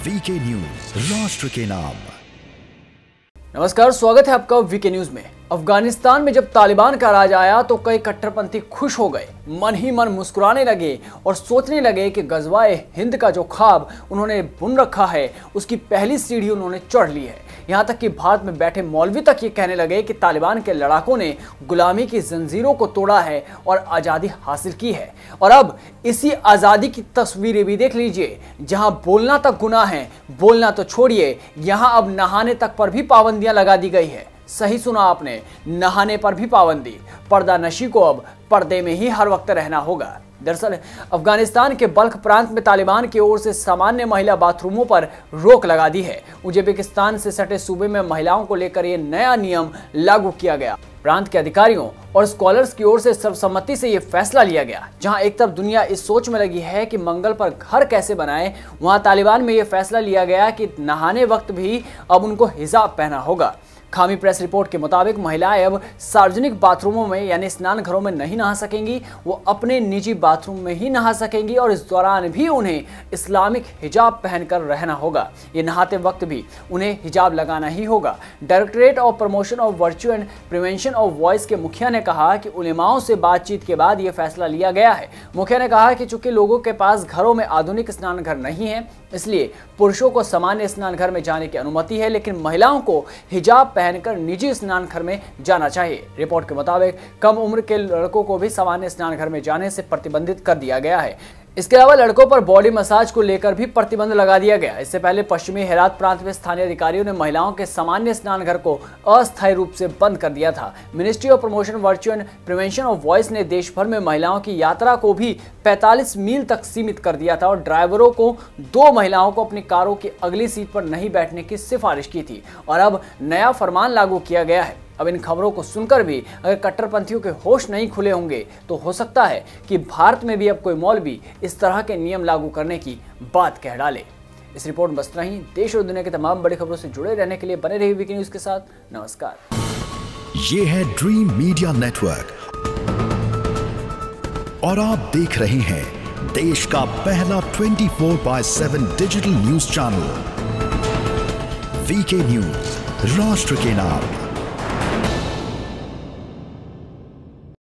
VK news, राष्ट्र के नाम। नमस्कार, स्वागत है आपका वीके न्यूज में। अफगानिस्तान में जब तालिबान का राज आया तो कई कट्टरपंथी खुश हो गए, मन ही मन मुस्कुराने लगे और सोचने लगे कि गजवाए हिंद का जो ख्वाब उन्होंने बुन रखा है उसकी पहली सीढ़ी उन्होंने चढ़ ली है। यहाँ तक कि भारत में बैठे मौलवी तक ये कहने लगे कि तालिबान के लड़ाकों ने गुलामी की जंजीरों को तोड़ा है और आज़ादी हासिल की है। और अब इसी आज़ादी की तस्वीरें भी देख लीजिए, जहाँ बोलना तक गुनाह है, बोलना तो छोड़िए, यहाँ अब नहाने तक पर भी पाबंदियां लगा दी गई है। सही सुना आपने, नहाने पर भी पाबंदी। पर्दा नशी को अब पर्दे में ही हर वक्त रहना होगा। दरअसल अफगानिस्तान के बल्ख प्रांत में तालिबान की ओर से सामान्य महिला बाथरूमों पर रोक लगा दी है। उज्बेकिस्तान से सटे सूबे में महिलाओं को लेकर यह नया नियम लागू किया गया। प्रांत के अधिकारियों और स्कॉलर्स की ओर से सर्वसम्मति से यह फैसला लिया गया। जहां एक तरफ दुनिया इस सोच में लगी है कि मंगल पर घर कैसे बनाएं, वहां तालिबान में यह फैसला लिया गया कि नहाने वक्त भी अब उनको हिजाब पहनना होगा। खामी प्रेस रिपोर्ट के मुताबिक महिलाएं अब सार्वजनिक बाथरूमों में यानी स्नान घरों में नहीं नहा सकेंगी, वो अपने निजी बाथरूम में ही नहा सकेंगी और इस दौरान भी उन्हें इस्लामिक हिजाब पहनकर रहना होगा। ये नहाते वक्त भी उन्हें हिजाब लगाना ही होगा। Directorate of promotion of virtue and prevention of voice के मुखिया ने कहा कि उलेमाओं से बातचीत के बाद ये फैसला लिया गया है। मुखिया ने कहा कि चूंकि लोगों के पास घरों में आधुनिक स्नान घर नहीं है, इसलिए पुरुषों को सामान्य स्नान घर में जाने की अनुमति है, लेकिन महिलाओं को हिजाब पहनकर निजी स्नान घर में जाना चाहिए। रिपोर्ट के मुताबिक कम उम्र के लड़कों को भी सामान्य स्नान घर में जाने से प्रतिबंधित कर दिया गया है। इसके अलावा लड़कों पर बॉडी मसाज को लेकर भी प्रतिबंध लगा दिया गया। इससे पहले पश्चिमी हेरात प्रांत में स्थानीय अधिकारियों ने महिलाओं के सामान्य स्नान घर को अस्थायी रूप से बंद कर दिया था। Ministry of promotion virtue and prevention of voice ने देश भर में महिलाओं की यात्रा को भी 45 मील तक सीमित कर दिया था और ड्राइवरों को 2 महिलाओं को अपनी कारों की अगली सीट पर नहीं बैठने की सिफारिश की थी। और अब नया फरमान लागू किया गया है। अब इन खबरों को सुनकर भी अगर कट्टरपंथियों के होश नहीं खुले होंगे तो हो सकता है कि भारत में भी अब कोई मौलवी इस तरह के नियम लागू करने की बात कह डाले। इस रिपोर्ट में बस इतना ही। देश और दुनिया की तमाम बड़ी खबरों से जुड़े रहने के लिए बने रहिए वीके न्यूज के साथ। नमस्कार। ये है ड्रीम मीडिया नेटवर्क और आप देख रहे हैं देश का पहला 24/7 digital news channel VK news, राष्ट्र के नाम।